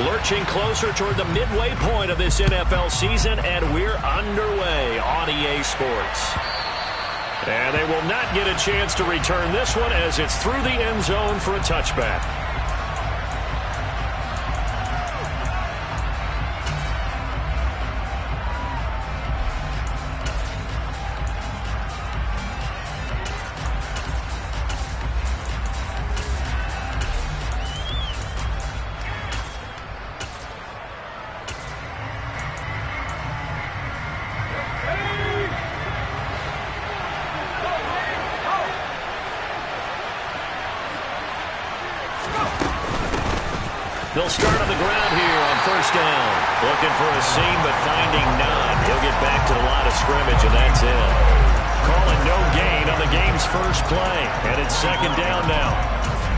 Lurching closer toward the midway point of this NFL season, and we're underway on EA Sports. And they will not get a chance to return this one as it's through the end zone for a touchback. They'll start on the ground here on first down. Looking for a seam, but finding none. He'll get back to the line of scrimmage, and that's it. Calling no gain on the game's first play. And it's second down now.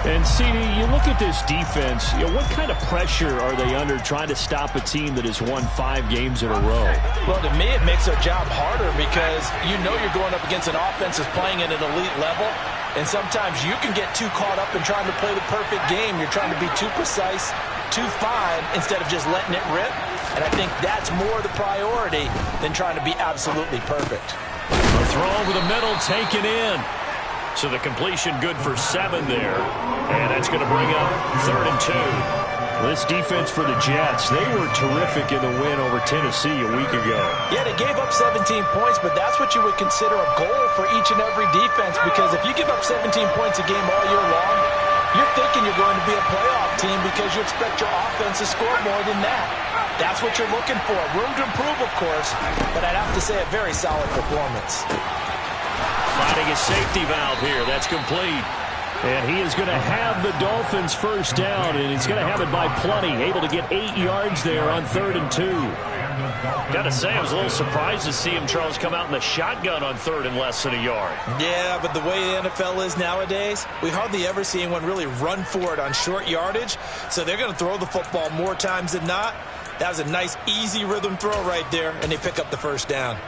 And, CD, you look at this defense, what kind of pressure are they under trying to stop a team that has won 5 games in a row? Well, to me, it makes their job harder because you know you're going up against an offense that's playing at an elite level. And sometimes you can get too caught up in trying to play the perfect game. You're trying to be too precise, too fine, instead of just letting it rip. And I think that's more the priority than trying to be absolutely perfect. A throw over the middle taken in. So the completion good for 7 there. And that's going to bring up 3rd and 2. This defense for the Jets, they were terrific in the win over Tennessee a week ago. Yeah, they gave up 17 points, but that's what you would consider a goal for each and every defense, because if you give up 17 points a game all year long, you're thinking you're going to be a playoff team because you expect your offense to score more than that. That's what you're looking for. Room to improve, of course, but I'd have to say a very solid performance. Finding a safety valve here. That's complete. And he is going to have the Dolphins first down, and he's going to have it by plenty. Able to get 8 yards there on 3rd and 2. Got to say, I was a little surprised to see him, Charles, come out in the shotgun on 3rd and less than a yard. Yeah, but the way the NFL is nowadays, we hardly ever see anyone really run for it on short yardage. So they're going to throw the football more times than not. That was a nice, easy rhythm throw right there, and they pick up the first down.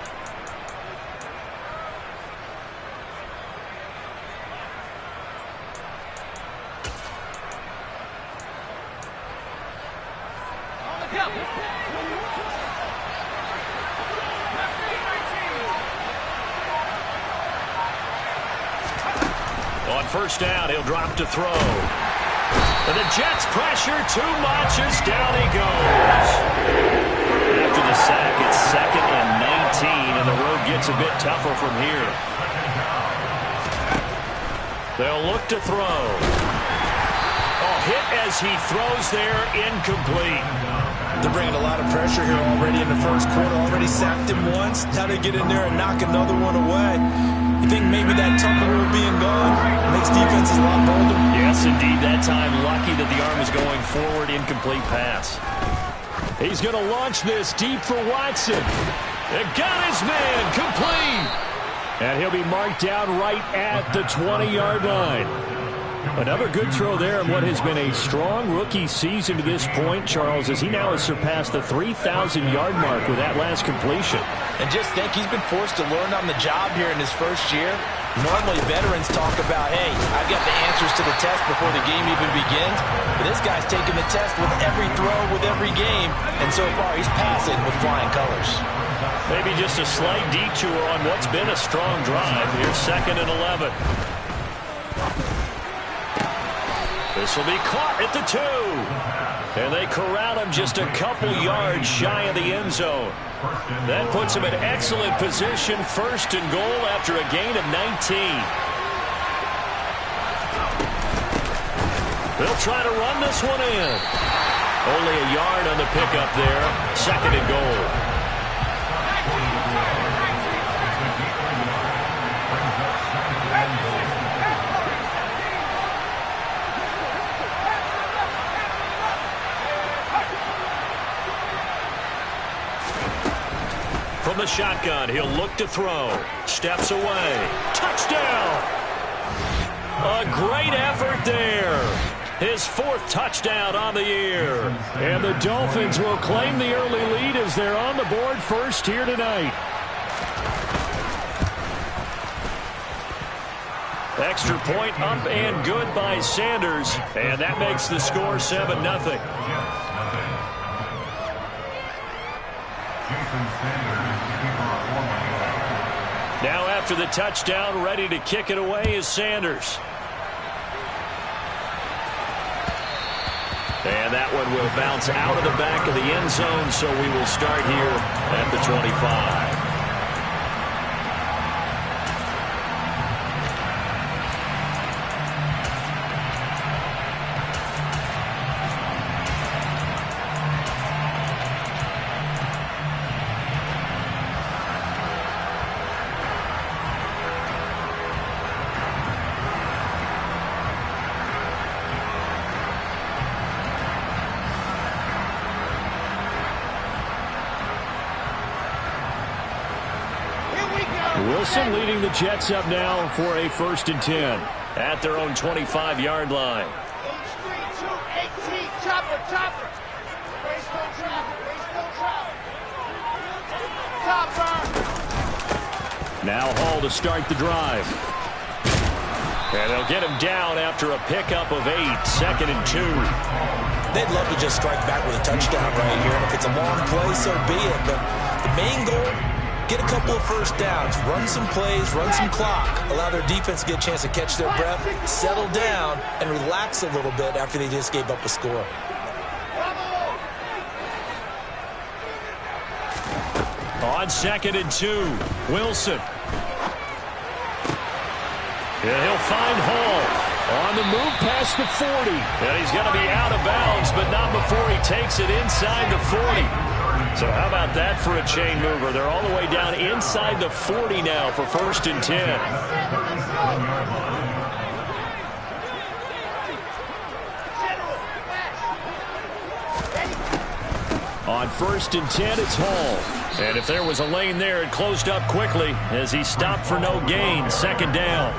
On first down, he'll drop to throw. And the Jets pressure too much as down he goes. After the sack, it's 2nd and 19, and the road gets a bit tougher from here. They'll look to throw. Oh, hit as he throws there, incomplete. They're bringing a lot of pressure here already in the first quarter. Already sacked him once. Now they get in there and knock another one away. You think maybe that Tucker rule being gone makes defenses a lot bolder? Yes, indeed. That time, lucky that the arm is going forward. Incomplete pass. He's going to launch this deep for Watson. It got his man. Complete. And he'll be marked down right at the 20-yard line. Another good throw there in what has been a strong rookie season to this point, Charles, as he now has surpassed the 3,000-yard mark with that last completion. And just think, he's been forced to learn on the job here in his first year. Normally, veterans talk about, hey, I've got the answers to the test before the game even begins. But this guy's taking the test with every throw, with every game. And so far, he's passing with flying colors. Maybe just a slight detour on what's been a strong drive. Here's 2nd and 11. This will be caught at the 2. And they corral him just a couple yards shy of the end zone. That puts him in excellent position, 1st and goal after a gain of 19. They'll try to run this one in. Only a yard on the pickup there, 2nd and goal. From the shotgun, he'll look to throw. Steps away. Touchdown! A great effort there. His 4th touchdown on the year. And the Dolphins will claim the early lead as they're on the board first here tonight. Extra point up and good by Sanders. And that makes the score 7-0. Now after the touchdown, ready to kick it away is Sanders. And that one will bounce out of the back of the end zone, so we will start here at the 25. Wilson leading the Jets up now for a 1st and 10 at their own 25-yard line. Now Hall to start the drive. And they'll get him down after a pickup of 8, 2nd and 2. They'd love to just strike back with a touchdown right here. And if it's a long play, so be it. But the main goal, get a couple of first downs, run some plays, run some clock, allow their defense to get a chance to catch their breath, settle down, and relax a little bit after they just gave up a score. On 2nd and 2, Wilson. And he'll find Hall on the move past the 40. And he's going to be out of bounds, but not before he takes it inside the 40. So how about that for a chain mover? They're all the way down inside the 40 now for 1st and 10. On 1st and 10, it's Hall. And if there was a lane there, it closed up quickly as he stopped for no gain. 2nd down.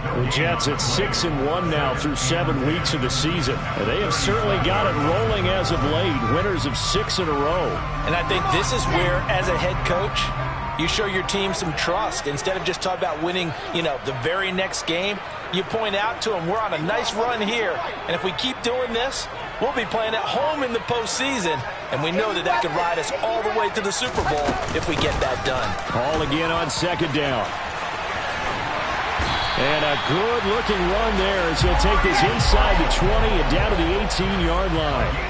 The Jets at 6-1 now through 7 weeks of the season. And they have certainly got it rolling as of late. Winners of 6 in a row. And I think this is where, as a head coach, you show your team some trust. Instead of just talking about winning, the very next game, you point out to them, we're on a nice run here. And if we keep doing this, we'll be playing at home in the postseason. And we know that could ride us all the way to the Super Bowl if we get that done. Hall again on 2nd down. And a good-looking run there as he'll take this inside the 20 and down to the 18-yard line.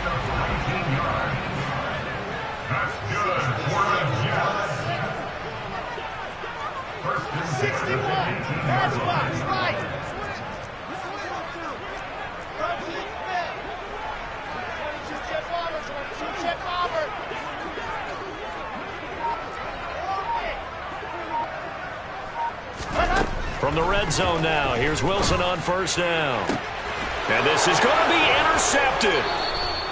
From the red zone now, here's Wilson on 1st down. And this is going to be intercepted.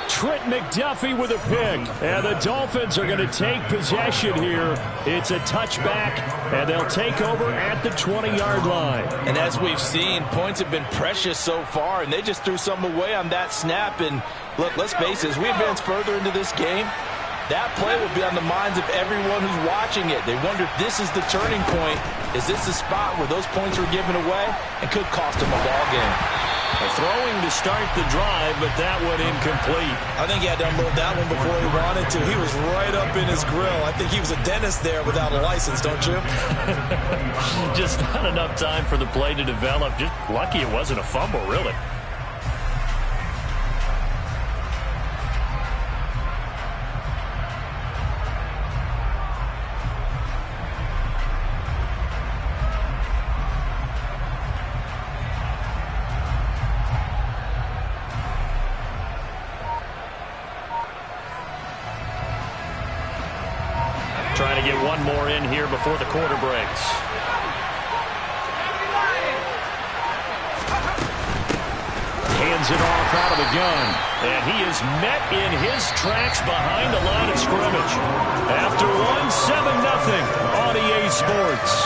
Trent McDuffie with a pick. And the Dolphins are going to take possession here. It's a touchback, and they'll take over at the 20-yard line. And as we've seen, points have been precious so far, and they just threw some away on that snap. And look, let's face it, as we advance further into this game, that play will be on the minds of everyone who's watching it. They wonder if this is the turning point. Is this the spot where those points were given away and could cost them a ball game? Throwing to start the drive, but that one incomplete. I think he had to unload that one before he wanted to. He was right up in his grill. I think he was a dentist there without a license, don't you? Just not enough time for the play to develop. Just lucky it wasn't a fumble, really. Trying to get one more in here before the quarter breaks. Hands it off out of the gun. And he is met in his tracks behind the line of scrimmage. After one, 7-0 on EA Sports.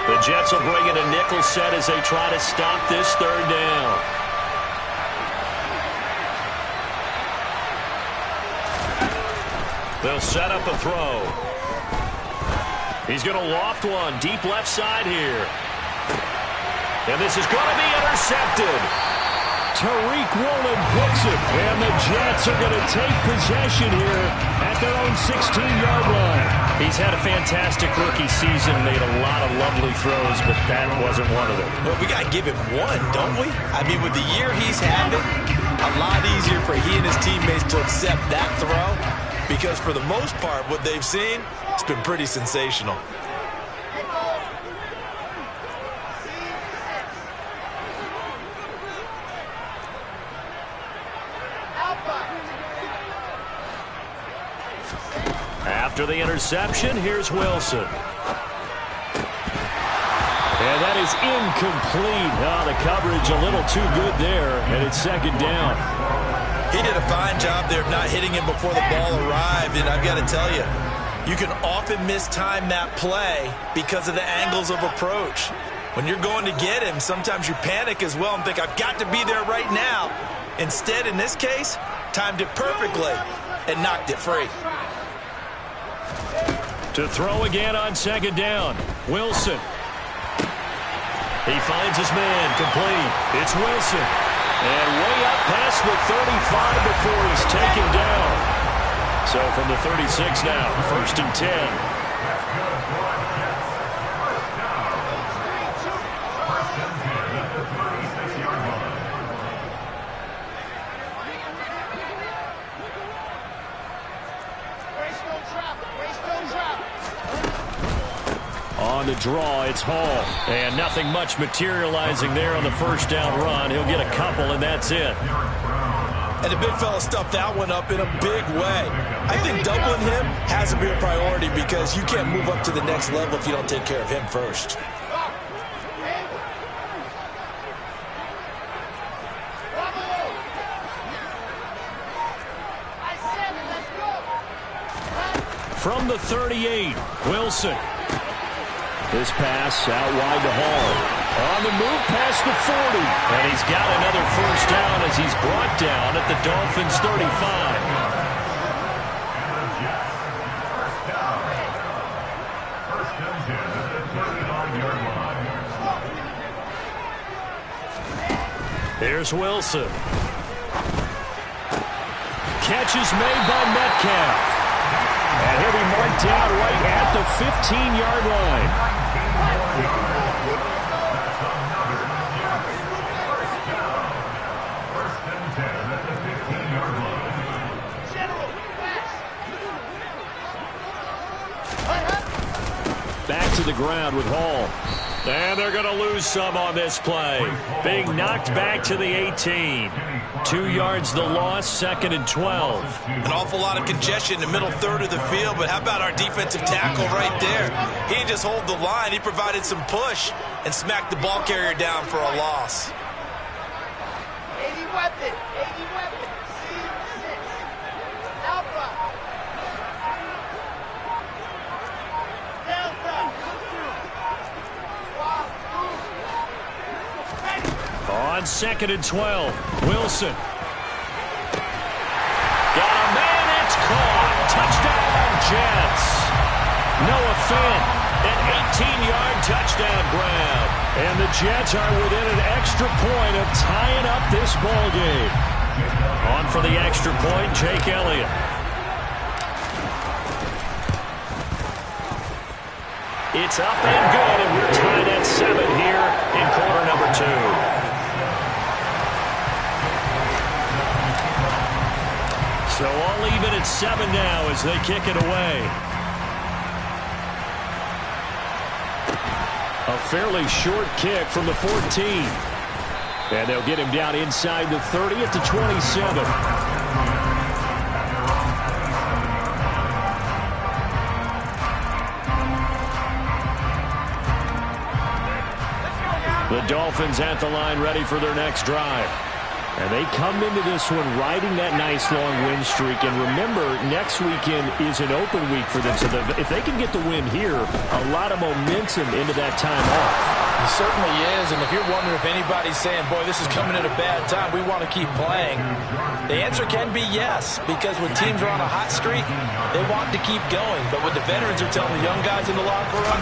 The Jets will bring in a nickel set as they try to stop this 3rd down. They'll set up a throw. He's going to loft one deep left side here. And this is going to be intercepted. Tariq Woolen picks it, and the Jets are going to take possession here at their own 16-yard line. He's had a fantastic rookie season, made a lot of lovely throws, but that wasn't one of them. Well, we got to give him one, don't we? I mean, with the year he's having, a lot easier for he and his teammates to accept that throw, because for the most part, what they've seen, it's been pretty sensational. After the interception, here's Wilson. And that is incomplete. The coverage a little too good there, and it's second down. He did a fine job there of not hitting him before the ball arrived, and I've got to tell you, you can often mistime that play because of the angles of approach. When you're going to get him, sometimes you panic as well and think, I've got to be there right now. Instead, in this case, timed it perfectly and knocked it free. To throw again on second down, Wilson. He finds his man, complete. It's Wilson. And way up past the 35 before he's taken down. So from the 36 now, 1st and 10. On the draw, it's Hall. And nothing much materializing there on the first down run. He'll get a couple, and that's it. And the big fella stuffed that one up in a big way. I think doubling him has to be a priority because you can't move up to the next level if you don't take care of him first. From the 38, Wilson. This pass out wide to Hall. On the move past the 40. And he's got another first down as he's brought down at the Dolphins' 35. Here's Wilson. Catch is made by Metcalf. And he'll be marked down right at the 15-yard line. Back to the ground with Hall. And they're going to lose some on this play. Being knocked back to the 18. 2 yards the loss, 2nd and 12. An awful lot of congestion in the middle third of the field, but how about our defensive tackle right there? He didn't just hold the line. He provided some push and smacked the ball carrier down for a loss. 80 weapon, 80 weapon. C6. Alpha. Delta. On 2nd and 12, Wilson. Got a man, it's caught. Touchdown, Jets. Noah Fant. An 18-yard touchdown grab. And the Jets are within an extra point of tying up this ball game. On for the extra point, Jake Elliott. It's up and good, and we're tied at 7 here in quarter number 2. So all even at 7 now as they kick it away. A fairly short kick from the 14. And they'll get him down inside the 30 at the 27. The Dolphins at the line ready for their next drive. And they come into this one riding that nice long win streak. And remember, next weekend is an open week for them. So if they can get the win here, a lot of momentum into that time off. It certainly is. And if you're wondering if anybody's saying, boy, this is coming at a bad time, we want to keep playing, the answer can be yes. Because when teams are on a hot streak, they want to keep going. But what the veterans are telling the young guys in the locker room,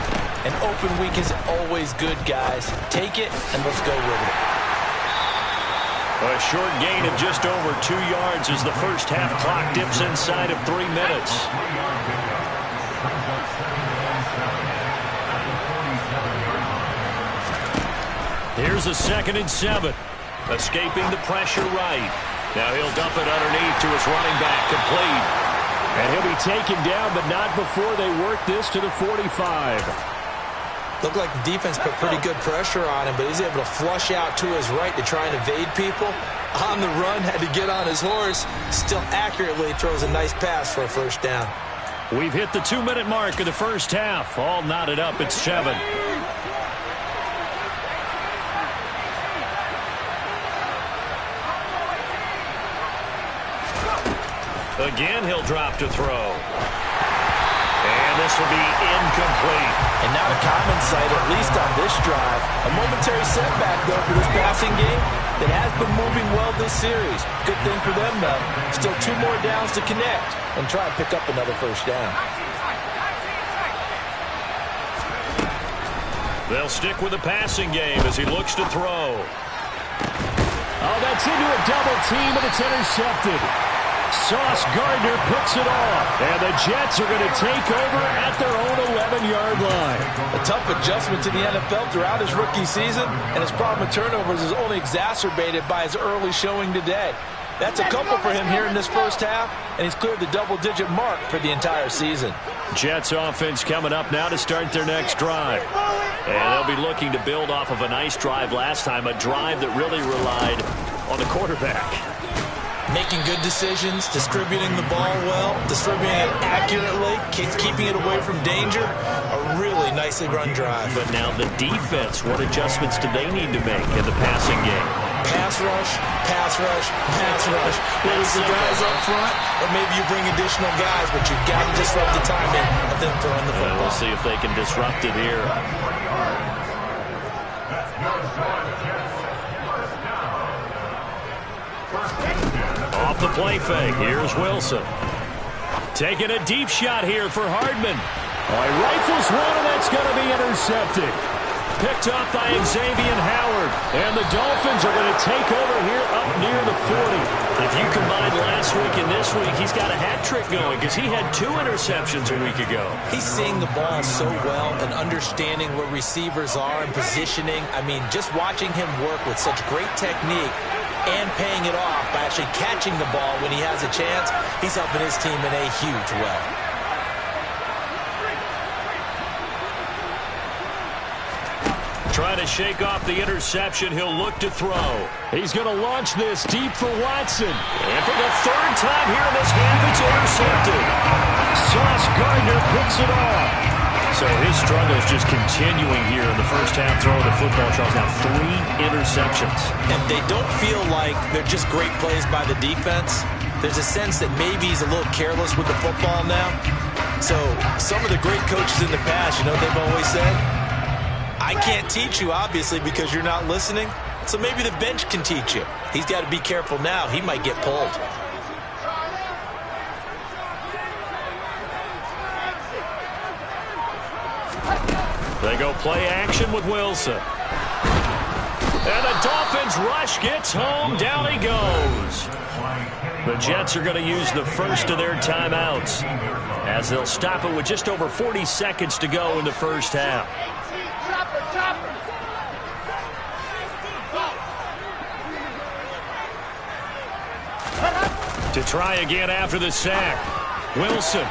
an open week is always good, guys. Take it and let's go with it. A short gain of just over 2 yards as the first half clock dips inside of 3 minutes. Here's a 2nd and 7. Escaping the pressure right. Now he'll dump it underneath to his running back, complete. And he'll be taken down, but not before they work this to the 45. Looked like the defense put pretty good pressure on him, but he's able to flush out to his right to try and evade people. On the run, had to get on his horse. Still accurately throws a nice pass for a first down. We've hit the 2-minute mark of the first half. All knotted up at 7. Again, he'll drop to throw. And this will be incomplete. And not a common sight, at least on this drive. A momentary setback, though, for this passing game that has been moving well this series. Good thing for them, though. Still 2 more downs to connect and try and pick up another first down. They'll stick with the passing game as he looks to throw. Oh, that's into a double team, and it's intercepted. Sauce Gardner picks it off, and the Jets are going to take over at their own 11-yard line. A tough adjustment to the NFL throughout his rookie season, and his problem with turnovers is only exacerbated by his early showing today. That's a couple for him here in this first half, and he's cleared the double-digit mark for the entire season. Jets offense coming up now to start their next drive. And they'll be looking to build off of a nice drive last time, a drive that really relied on the quarterback. Making good decisions, distributing the ball well, distributing it accurately, keeping it away from danger. A really nicely run drive. But now the defense, what adjustments do they need to make in the passing game? Pass rush, pass rush, pass rush. Whether it's the guys up front, or maybe you bring additional guys, but you've got to disrupt the timing of them throwing the football. We'll see if they can disrupt it here. Off the play fake, here's Wilson. Taking a deep shot here for Hardman. Oh, he rifles one, and that's going to be intercepted. Picked up by Xavier Howard. And the Dolphins are going to take over here up near the 40. If you combine last week and this week, he's got a hat trick going because he had 2 interceptions a week ago. He's seeing the ball so well and understanding where receivers are and positioning. I mean, just watching him work with such great technique and paying it off by actually catching the ball when he has a chance, he's helping his team in a huge way. Trying to shake off the interception, he'll look to throw. He's going to launch this deep for Watson. And for the 3rd time here in this half, it's intercepted. Sauce Gardner picks it off. So his struggle is just continuing here in the first half throwing the football. Charles, now 3 interceptions. And they don't feel like they're just great plays by the defense. There's a sense that maybe he's a little careless with the football now. So some of the great coaches in the past, you know what they've always said? I can't teach you, obviously, because you're not listening. So maybe the bench can teach you. He's got to be careful now. He might get pulled. They go play action with Wilson. And the Dolphins rush gets home. Down he goes. The Jets are going to use the first of their timeouts as they'll stop it with just over 40 seconds to go in the first half. To try again after the sack. Wilson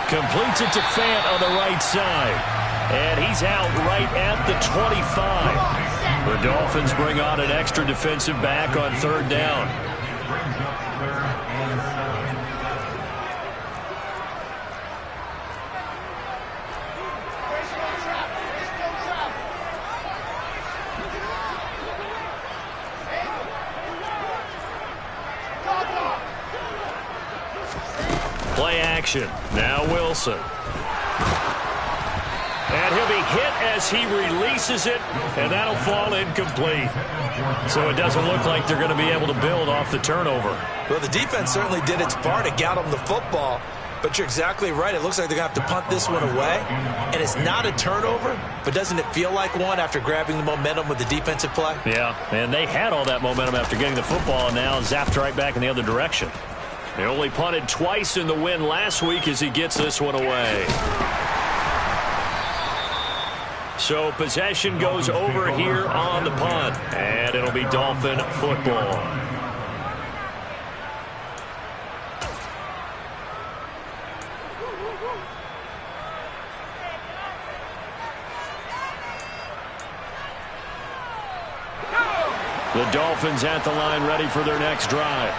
completes it to Fant on the right side. And he's out right at the 25. The Dolphins bring on an extra defensive back on 3rd down. action. Now Wilson. And he'll be hit as he releases it, and that'll fall incomplete. So it doesn't look like they're going to be able to build off the turnover. Well, the defense certainly did its part to get them the football, but you're exactly right. It looks like they're going to have to punt this one away, and it's not a turnover, but doesn't it feel like one after grabbing the momentum with the defensive play? Yeah, and they had all that momentum after getting the football, and now zapped right back in the other direction. They only punted twice in the win last week as he gets this one away. So possession goes over here on the punt, and it'll be Dolphin football. The Dolphins at the line ready for their next drive.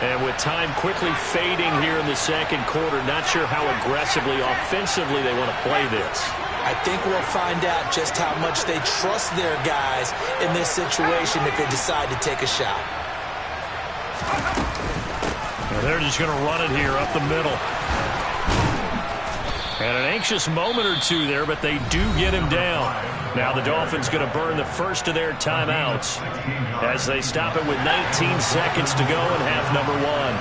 And with time quickly fading here in the second quarter, not sure how aggressively, offensively they want to play this. I think we'll find out just how much they trust their guys in this situation if they decide to take a shot. And they're just going to run it here up the middle. And an anxious moment or two there, but they do get him down. Now the Dolphins going to burn the first of their timeouts as they stop it with 19 seconds to go in half number one.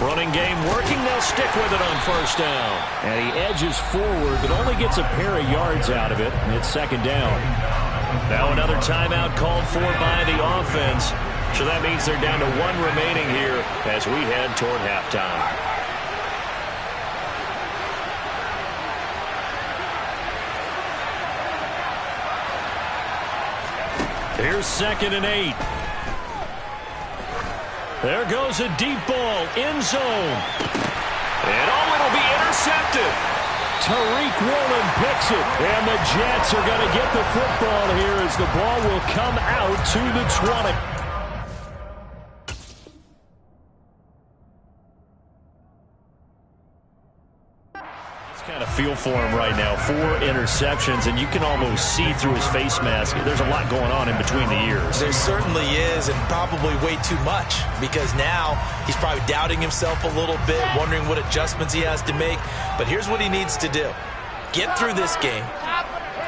Running game working. They'll stick with it on first down. And he edges forward, but only gets a pair of yards out of it. And it's second down. Now another timeout called for by the offense. So that means they're down to one remaining here as we head toward halftime. Here's 2nd and 8. There goes a deep ball, end zone. And it'll be intercepted. Tariq Woolen picks it. And the Jets are going to get the football here as the ball will come out to the 20. Kind of feel for him right now. 4 interceptions, and you can almost see through his face mask. There's a lot going on in between the ears. There certainly is, and probably way too much, because now he's probably doubting himself a little bit, wondering what adjustments he has to make. But here's what he needs to do. Get through this game,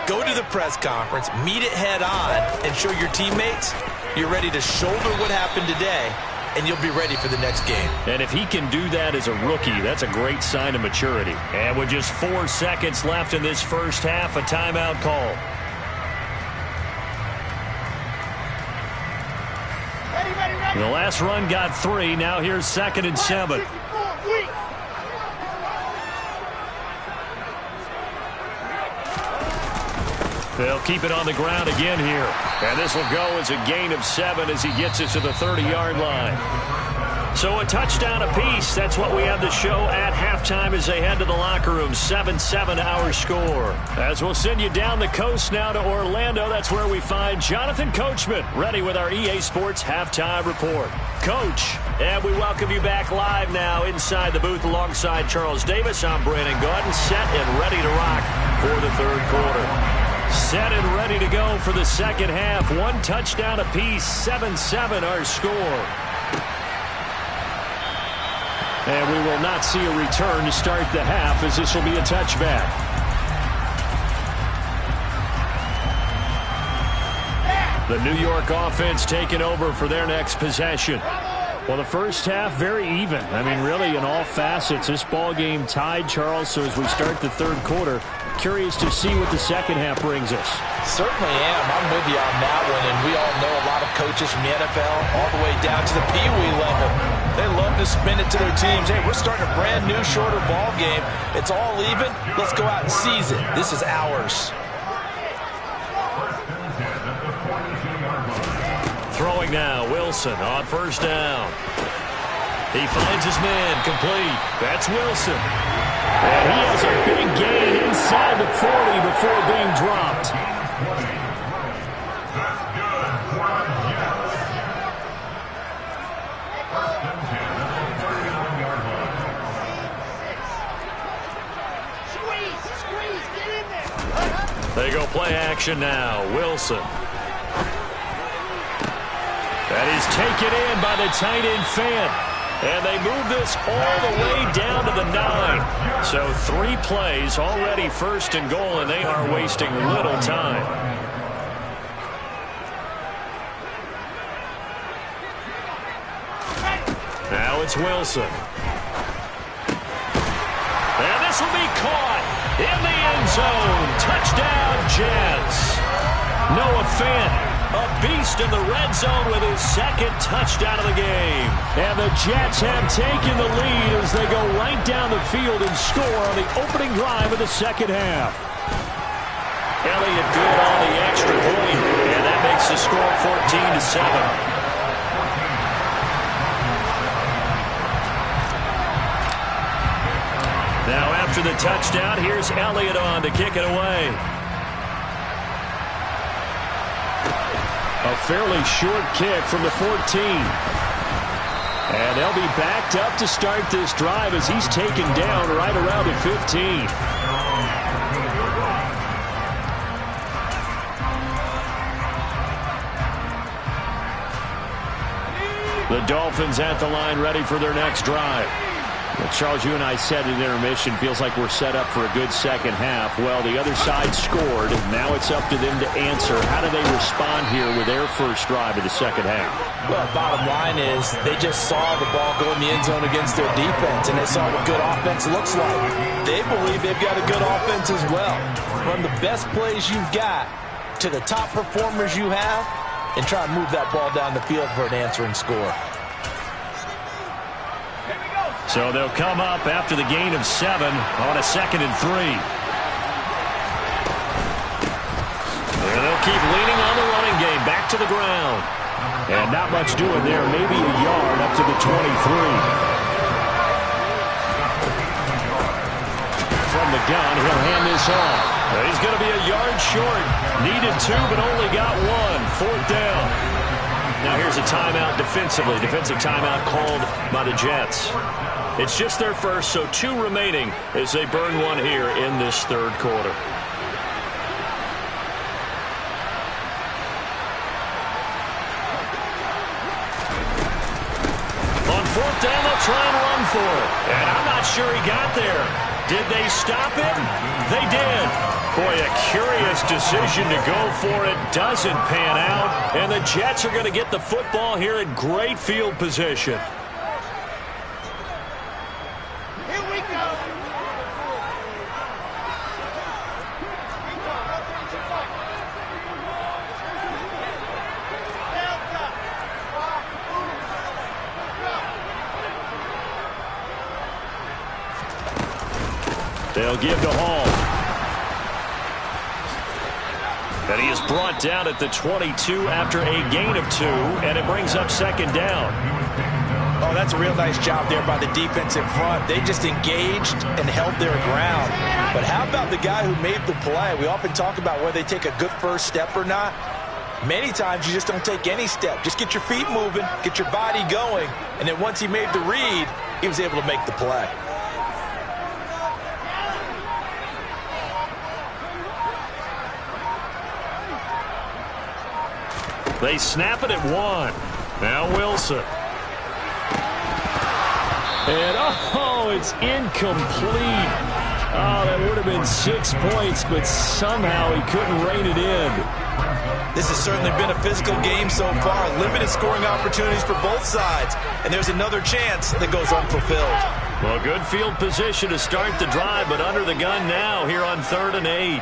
go to the press conference, meet it head on, and show your teammates you're ready to shoulder what happened today, and you'll be ready for the next game. And if he can do that as a rookie, that's a great sign of maturity. And with just 4 seconds left in this first half, a timeout call. Ready. The last run got 3. Now here's 2nd and 7. They'll keep it on the ground again here. And this will go as a gain of 7 as he gets it to the 30-yard line. So a touchdown apiece. That's what we have to show at halftime as they head to the locker room. 7-7 our score. As we'll send you down the coast now to Orlando. That's where we find Jonathan Coachman ready with our EA Sports halftime report. Coach, and we welcome you back live now inside the booth alongside Charles Davis. I'm Brandon Gaudin, set and ready to rock for the third quarter. Set and ready to go for the second half. 1 touchdown apiece, 7-7 our score. And we will not see a return to start the half as this will be a touchback. The New York offense taking over for their next possession. Well, the first half, very even. I mean, really, in all facets, this ball game tied, Charles. So as we start the third quarter, curious to see what the second half brings us. Certainly am. I'm with you on that one. And we all know a lot of coaches from the NFL all the way down to the Pee Wee level. They love to spin it to their teams. Hey, we're starting a brand new, shorter ball game. It's all even. Let's go out and seize it. This is ours. Throwing now, Wilson on first down. He finds his man, complete. That's Wilson. And he has a big gain inside the 40 before being dropped. Squeeze, get in there. possession now. Wilson. That is taken in by the tight end Fant. And they move this all the way down to the 9. So 3 plays already first and goal, and they are wasting little time. Now it's Wilson. And this will be caught in the end zone. Touchdown, Jets. Noah Fant, a beast in the red zone with his 2nd touchdown of the game. And the Jets have taken the lead as they go right down the field and score on the opening drive of the 2nd half. Elliott good on the extra point, and that makes the score 14-7. Now after the touchdown, here's Elliott on to kick it away. A fairly short kick from the 14. And they'll be backed up to start this drive as he's taken down right around the 15. The Dolphins at the line ready for their next drive. Well, Charles, you and I said in intermission, feels like we're set up for a good second half. Well, the other side scored. Now it's up to them to answer. How do they respond here with their first drive of the second half? Well, bottom line is they just saw the ball go in the end zone against their defense, and they saw what good offense looks like. They believe they've got a good offense as well. Run the best plays you've got to the top performers you have and try to move that ball down the field for an answering score. So they'll come up after the gain of 7 on a 2nd and 3. And they'll keep leaning on the running game. Back to the ground. And not much doing there. Maybe a yard up to the 23. From the gun, he'll hand this off. He's going to be a yard short. Needed 2, but only got 1. 4th down. Now here's a timeout defensively. Defensive timeout called by the Jets. It's just their first, so 2 remaining as they burn 1 here in this 3rd quarter. On 4th down, they'll try and run for it. And I'm not sure he got there. Did they stop him? They did. Boy, a curious decision to go for it. Doesn't pan out. And the Jets are going to get the football here in great field position. Here we go. They'll give to Hall. And he is brought down at the 22 after a gain of 2, and it brings up 2nd down. Oh, that's a real nice job there by the defensive front. They just engaged and held their ground. But how about the guy who made the play? We often talk about whether they take a good first step or not. Many times you just don't take any step. Just get your feet moving, get your body going, and then once he made the read, he was able to make the play. They snap it at 1. Now Wilson. And, oh, it's incomplete. Oh, that would have been 6 points, but somehow he couldn't rein it in. This has certainly been a physical game so far. Limited scoring opportunities for both sides. And there's another chance that goes unfulfilled. Well, good field position to start the drive, but under the gun now here on 3rd and 8.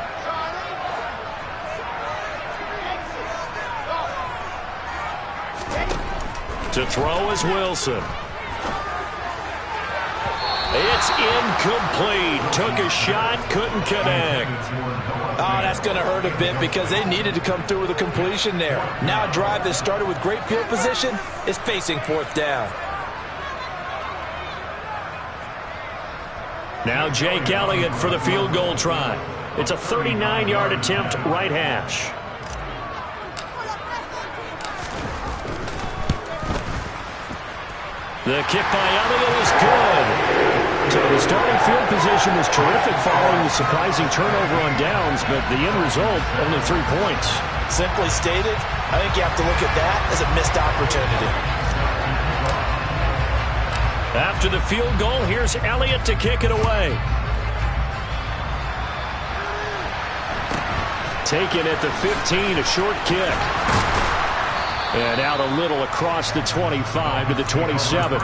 To throw is Wilson. It's incomplete. Took a shot, couldn't connect. Oh, that's going to hurt a bit because they needed to come through with a completion there. Now a drive that started with great field position is facing 4th down. Now Jake Elliott for the field goal try. It's a 39-yard attempt, right hash. The kick by Elliott is good. To The starting field position was terrific following the surprising turnover on downs, but the end result, only 3 points. Simply stated, I think you have to look at that as a missed opportunity. After the field goal, here's Elliott to kick it away. Taken at the 15, a short kick. And out a little across the 25 to the 27.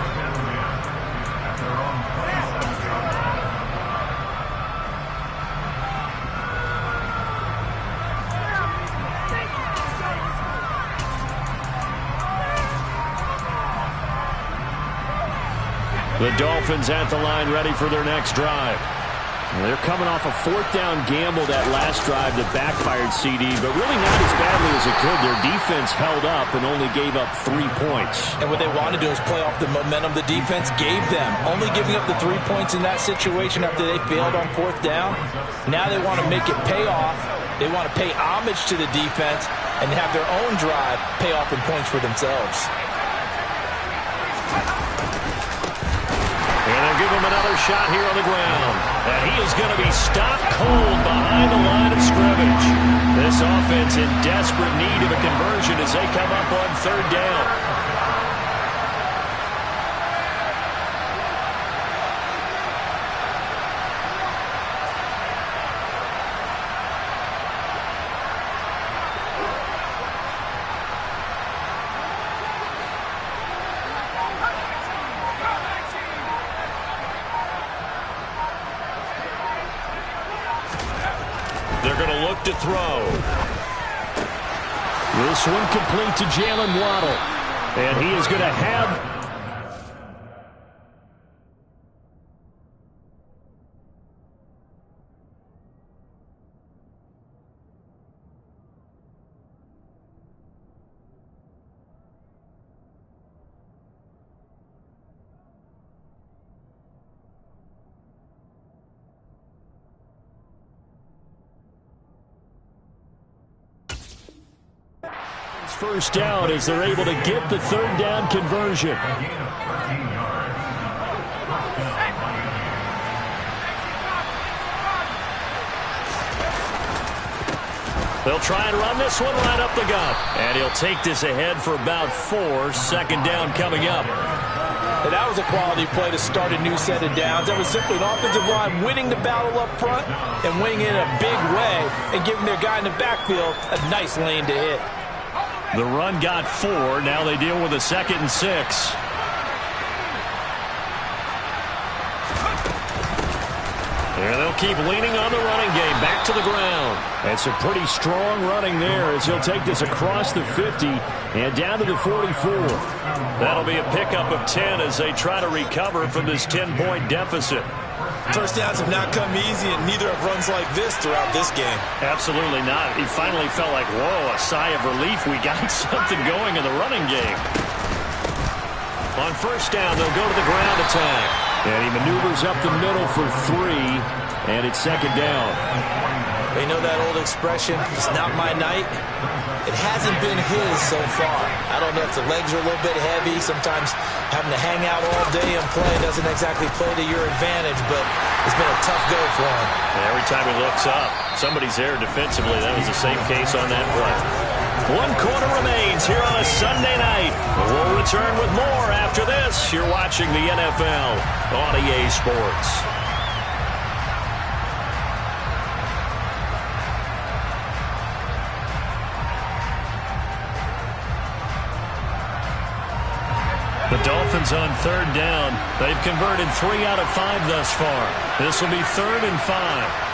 The Dolphins at the line, ready for their next drive. They're coming off a 4th down gamble that last drive that backfired, CD, but really not as badly as it could. Their defense held up and only gave up 3 points. And what they want to do is play off the momentum the defense gave them. Only giving up the 3 points in that situation after they failed on 4th down. Now they want to make it pay off. They want to pay homage to the defense and have their own drive pay off in points for themselves. And they'll give him another shot here on the ground. And he is going to be stopped cold behind the line of scrimmage. This offense in desperate need of a conversion as they come up on 3rd down. They're going to look to throw. This one complete to Jalen Waddle. And he is going to have... First down as they're able to get the 3rd down conversion. They'll try and run this one right up the gut. And he'll take this ahead for about 4. 2nd down coming up. And that was a quality play to start a new set of downs. That was simply an offensive line winning the battle up front and winning it in a big way and giving their guy in the backfield a nice lane to hit. The run got 4. Now they deal with a 2nd and 6. And they'll keep leaning on the running game. Back to the ground. And some pretty strong running there as he'll take this across the 50 and down to the 44. That'll be a pickup of 10 as they try to recover from this 10-point deficit. First downs have not come easy, and neither have runs like this throughout this game. Absolutely not. He finally felt like, whoa, a sigh of relief. We got something going in the running game. On 1st down, they'll go to the ground attack. And he maneuvers up the middle for 3, and it's 2nd down. You know that old expression, it's not my night? It hasn't been his so far. I don't know if the legs are a little bit heavy. Sometimes having to hang out all day and play doesn't exactly play to your advantage, but it's been a tough go for him. And every time he looks up, somebody's there defensively. That was the same case on that play. 1 quarter remains here on a Sunday night. We'll return with more after this. You're watching the NFL on EA Sports. The Dolphins on 3rd down. They've converted 3 out of 5 thus far. This will be 3rd and 5.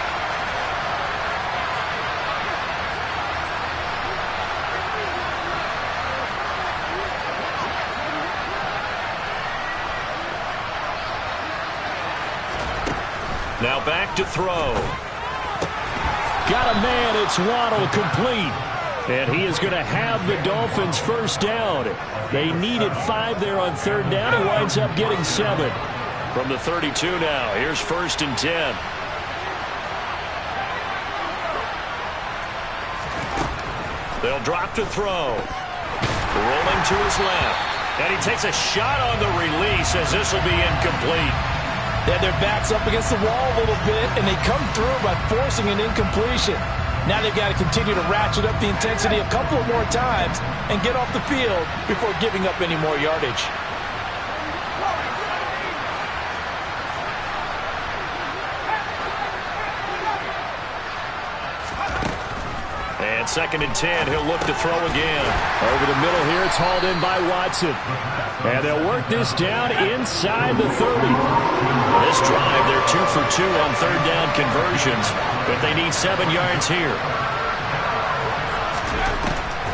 Now back to throw. Got a man. It's Waddle, complete. And he is going to have the Dolphins 1st down. They needed 5 there on 3rd down. He winds up getting 7. From the 32 now, here's 1st and 10. They'll drop to throw. Rolling to his left. And he takes a shot on the release as this will be incomplete. They had their backs up against the wall a little bit, and they come through by forcing an incompletion. Now they've got to continue to ratchet up the intensity a couple of more times and get off the field before giving up any more yardage. And 2nd and 10, he'll look to throw again. Over the middle here, it's hauled in by Watson. And they'll work this down inside the 30. This drive, they're 2 for 2 on 3rd down conversions, but they need 7 yards here.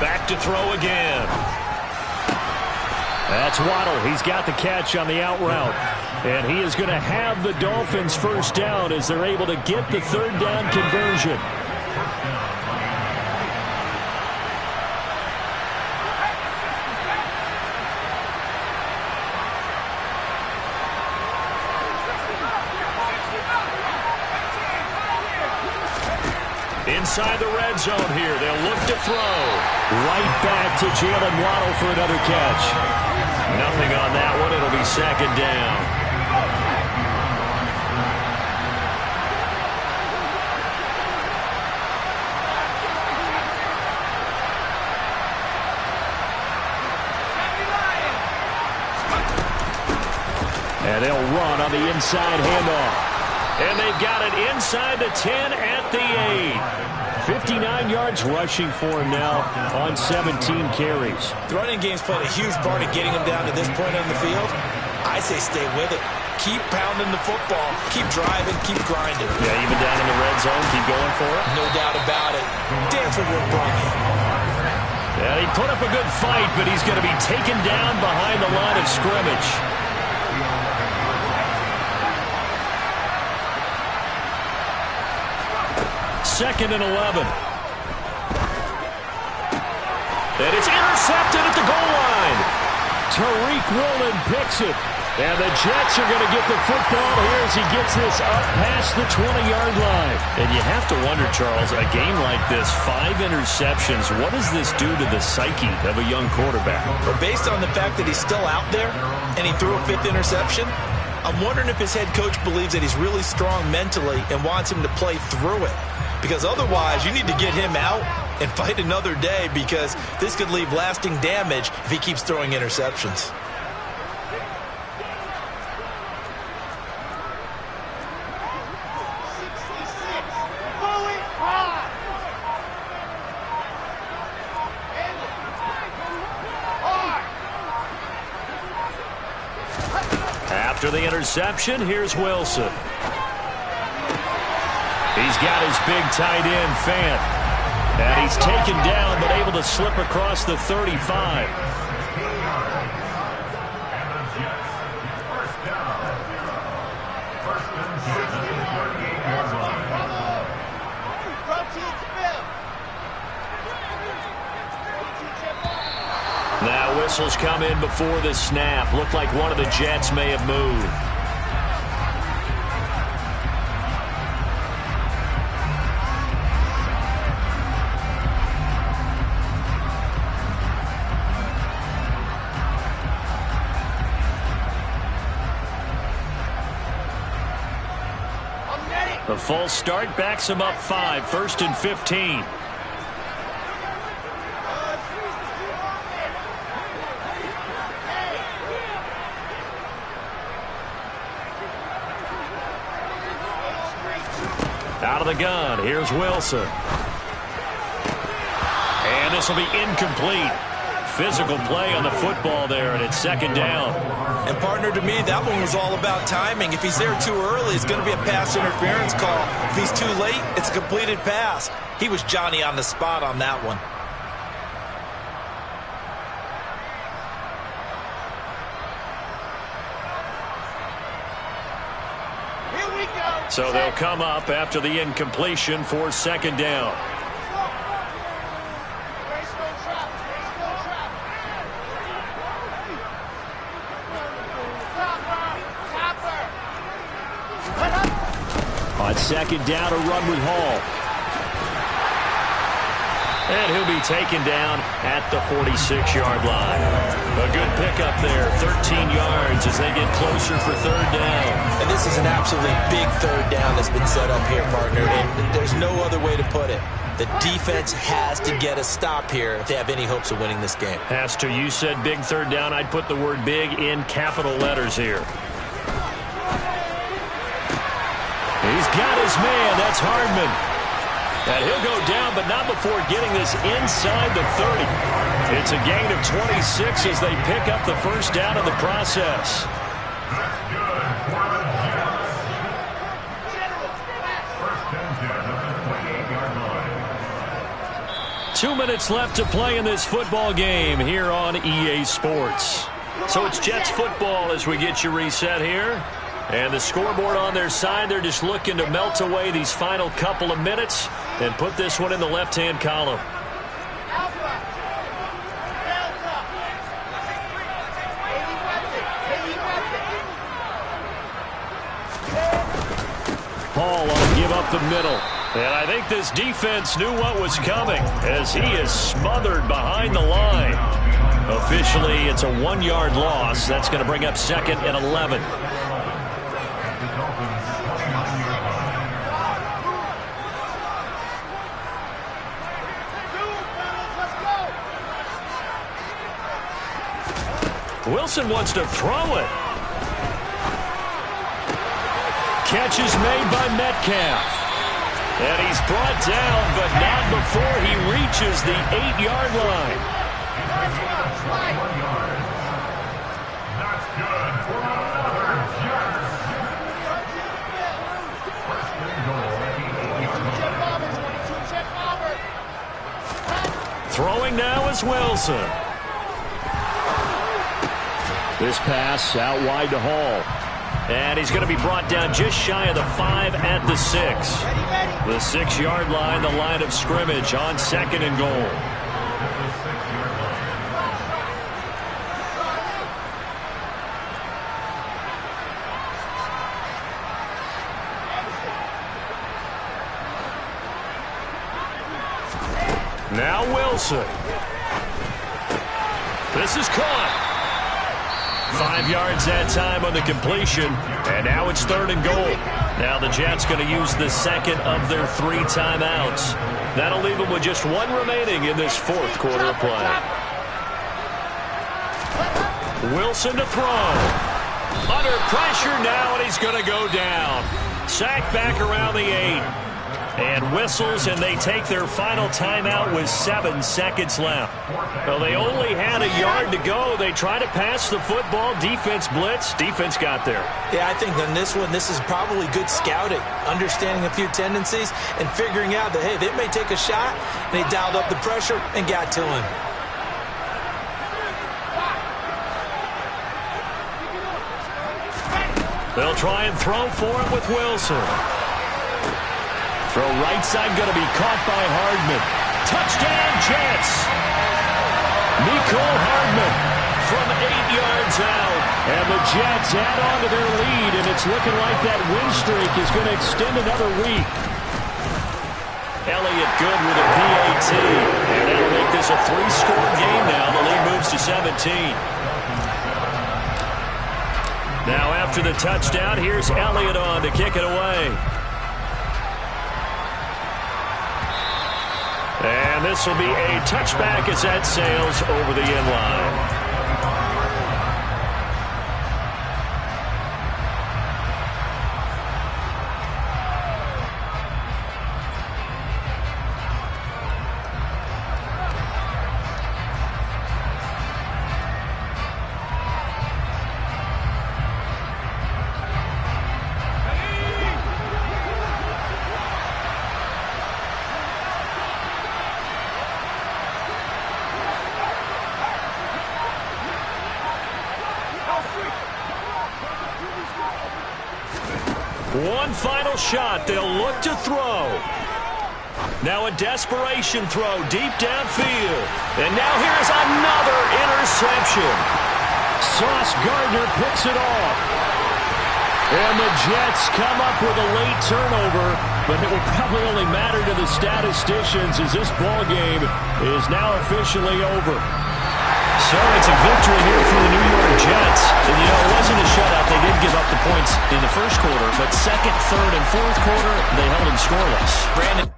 Back to throw again. That's Waddle. He's got the catch on the out route. And he is going to have the Dolphins first down as they're able to get the 3rd down conversion. Inside the red zone here, they'll look to throw. Right back to Jalen Waddle for another catch. Nothing on that one. It'll be 2nd down. And they'll run on the inside handoff. And they've got it inside the 10 at the 8. 59 yards rushing for him now on 17 carries. The running game's played a huge part in getting him down to this point on the field. I say stay with it. Keep pounding the football. Keep driving. Keep grinding. Yeah, even down in the red zone, keep going for it. No doubt about it. Dance with what brought me. Yeah, he put up a good fight, but he's going to be taken down behind the line of scrimmage. Second and 11. And it's intercepted at the goal line. Tariq Woolen picks it. And the Jets are going to get the football here as he gets this up past the 20-yard line. And you have to wonder, Charles, a game like this, 5 interceptions, what does this do to the psyche of a young quarterback? But based on the fact that he's still out there and he threw a 5th interception, I'm wondering if his head coach believes that he's really strong mentally and wants him to play through it. Because otherwise, you need to get him out and fight another day, because this could leave lasting damage if he keeps throwing interceptions. After the interception, here's Wilson. He's got his big tight end, Fant. And he's taken down, but able to slip across the 35. Now whistles come in before the snap. Looked like one of the Jets may have moved. The false start backs him up 5, 1st and 15. Out of the gun, here's Wilson. And this will be incomplete. Physical play on the football there, and it's 2nd down. And partner, to me, that one was all about timing. If he's there too early, it's going to be a pass interference call. If he's too late, it's a completed pass. He was Johnny on the spot on that one. Here we go. So they'll come up after the incompletion for 2nd down. On 2nd down, a run with Hall. And he'll be taken down at the 46-yard line. A good pickup there, 13 yards as they get closer for third down. And this is an absolutely big third down that's been set up here, partner. And there's no other way to put it. The defense has to get a stop here if they have any hopes of winning this game. Pastor, you said big third down. I'd put the word big in capital letters here. He's got his man. That's Hardman. And he'll go down, but not before getting this inside the 30. It's a gain of 26 as they pick up the first down in the process. 2 minutes left to play in this football game here on EA Sports. So it's Jets football as we get you reset here. And the scoreboard on their side, they're just looking to melt away these final couple of minutes and put this one in the left-hand column. Hall on give up the middle. And I think this defense knew what was coming as he is smothered behind the line. Officially, it's a 1-yard loss. That's going to bring up second and 11. Wilson wants to throw it. Catch is made by Metcalf. And he's brought down, but not before he reaches the 8-yard line. Throwing now is Wilson. This pass out wide to Hall. And he's going to be brought down just shy of the 5 at the 6. The 6-yard line, the line of scrimmage on second and goal. Now Wilson. This is caught. 5 yards that time on the completion, and now it's third and goal. Now the Jets going to use the second of their 3 timeouts. That'll leave them with just 1 remaining in this fourth quarter of play. Wilson to throw. Under pressure now, and he's going to go down. Sacked back around the 8. And whistles, and they take their final timeout with 7 seconds left. Well, they only had a yard to go. They try to pass the football. Defense blitz. Defense got there. Yeah, I think on this one, this is probably good scouting, understanding a few tendencies, and figuring out that, hey, they may take a shot. And they dialed up the pressure and got to him. They'll try and throw for it with Wilson. Throw right side going to be caught by Hardman. Touchdown, Jets. Nicole Hardman from 8 yards out. And the Jets add on to their lead, and it's looking like that win streak is going to extend another week. Elliott good with a PAT. And that'll make this a 3-score game now. The lead moves to 17. Now after the touchdown, here's Elliott on to kick it away. And this will be a touchback as that sails over the end line. One final shot. They'll look to throw. Now a desperation throw deep downfield. And now here's another interception. Sauce Gardner picks it off. And the Jets come up with a late turnover. but it will probably only matter to the statisticians as this ball game is now officially over. So it's a victory here for the New York Jets. And, it wasn't a shutout. They did give up the points in the first quarter, but second, third, and fourth quarter, they held them scoreless. Brandon.